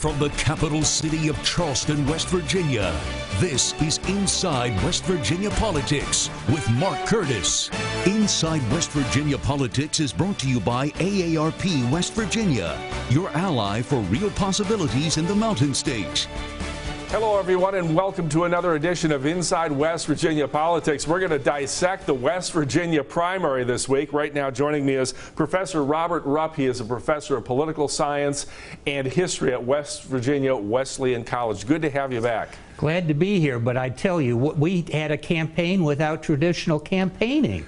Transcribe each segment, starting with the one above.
From the capital city of Charleston, West Virginia, this is Inside West Virginia Politics with Mark Curtis. Inside West Virginia Politics is brought to you by AARP West Virginia, your ally for real possibilities in the Mountain State. Hello, everyone, and welcome to another edition of Inside West Virginia Politics. We're going to dissect the West Virginia primary this week. Right now, joining me is Professor Robert Rupp. He is a professor of political science and history at West Virginia Wesleyan College. Good to have you back. Glad to be here, but I tell you, we had a campaign without traditional campaigning.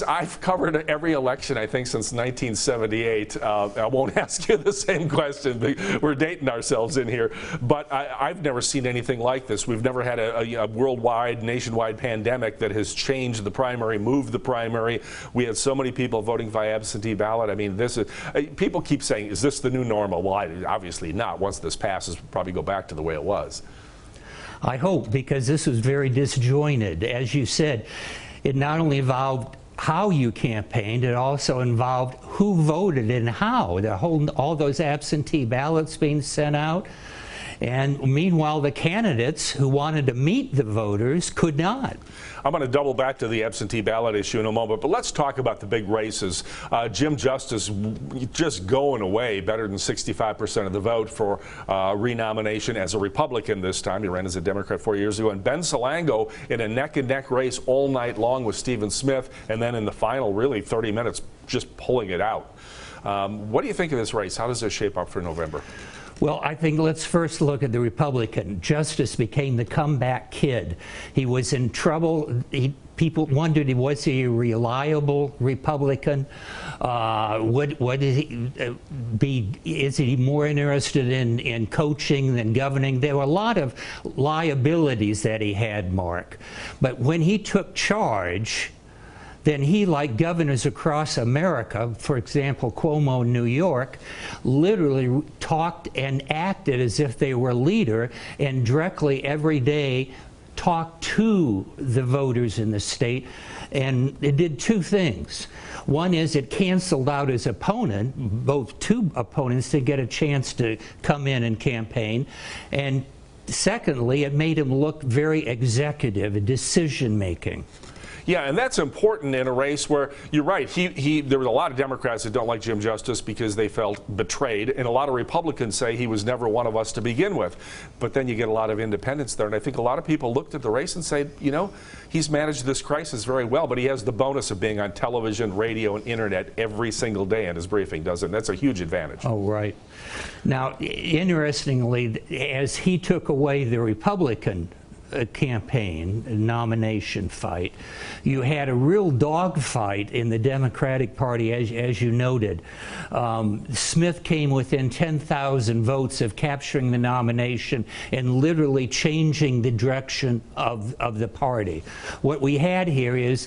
I've covered every election, I think, since 1978. I won't ask you the same question. We're dating ourselves in here. But I've never seen anything like this. We've never had a worldwide, nationwide pandemic that has changed the primary, moved the primary. We had so many people voting via absentee ballot. I mean, this is, people keep saying, is this the new normal? Well, obviously not. Once this passes, we'll probably go back to the way it was. I hope, because this was very disjointed. As you said, it not only involved how you campaigned, it also involved who voted and how. All those absentee ballots being sent out. And meanwhile, the candidates who wanted to meet the voters could not. I'm going to double back to the absentee ballot issue in a moment, but let's talk about the big races. Jim Justice just going away, better than 65% of the vote for renomination as a Republican this time. He ran as a Democrat 4 years ago. And Ben Salango in a neck-and-neck race all night long with Stephen Smith, and then in the final, really 30 minutes, just pulling it out. What do you think of this race? How does this shape up for November? Well, I think let's first look at the Republican. Justice became the comeback kid. He was in trouble. People wondered, was he a reliable Republican? Would he be? Is he more interested in coaching than governing? There were a lot of liabilities that he had, Mark. But when he took charge, then he, like governors across America, for example, Cuomo in New York, literally talked and acted as if they were a leader, and directly every day talked to the voters in the state. And it did two things. One is it canceled out his opponent. Two opponents didn't get a chance to come in and campaign. And secondly, it made him look very executive, decision-making. Yeah, and that's important in a race where, you're right, there were a lot of Democrats that don't like Jim Justice because they felt betrayed, and a lot of Republicans say he was never one of us to begin with. But then you get a lot of independents there, and I think a lot of people looked at the race and said, you know, he's managed this crisis very well, but he has the bonus of being on television, radio, and internet every single day in his briefing, doesn't it? That's a huge advantage. Oh, right. Now, interestingly, as he took away the Republican campaign nomination fight, you had a real dogfight in the Democratic Party, as you noted. Smith came within 10,000 votes of capturing the nomination and literally changing the direction of the party. What we had here is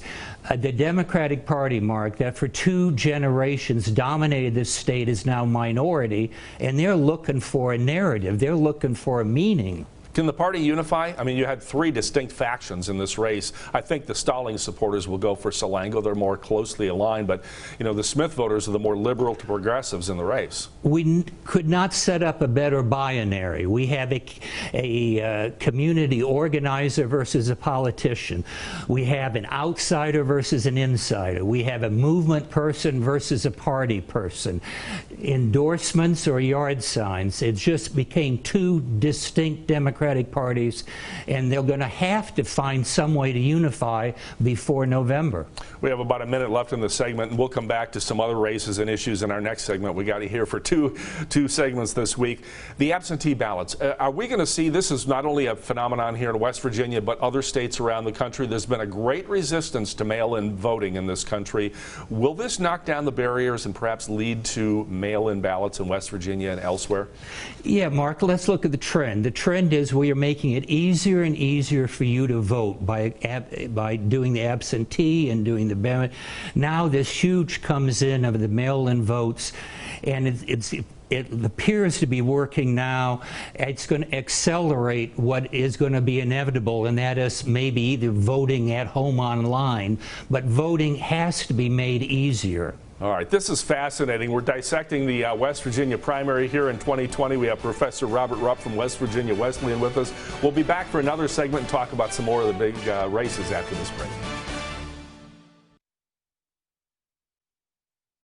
the Democratic Party, Mark, that for 2 generations dominated this state, is now minority, and they're looking for a narrative. They're looking for a meaning. Can the party unify? I mean, you had 3 distinct factions in this race. I think the Stallings supporters will go for Salango. They're more closely aligned. But, you know, the Smith voters are the more liberal to progressives in the race. We could not set up a better binary. We have a community organizer versus a politician. We have an outsider versus an insider. We have a movement person versus a party person. Endorsements or yard signs. It just became 2 distinct Democratic parties, and they're going to have to find some way to unify before November. We have about a minute left in the segment, and we'll come back to some other races and issues in our next segment. We got to hear for two segments this week. The absentee ballots. Are we going to see, this is not only a phenomenon here in West Virginia, but other states around the country. There's been a great resistance to mail-in voting in this country. Will this knock down the barriers and perhaps lead to mail-in ballots in West Virginia and elsewhere? Yeah, Mark, let's look at the trend. The trend is we are making it easier and easier for you to vote by doing the absentee and doing the ballot. Now this huge comes in of the mail-in votes, and it appears to be working now. It's going to accelerate what is going to be inevitable, and that is maybe either voting at home online, but voting has to be made easier. All right, this is fascinating. We're dissecting the West Virginia primary here in 2020. We have Professor Robert Rupp from West Virginia Wesleyan with us. We'll be back for another segment and talk about some more of the big races after this break.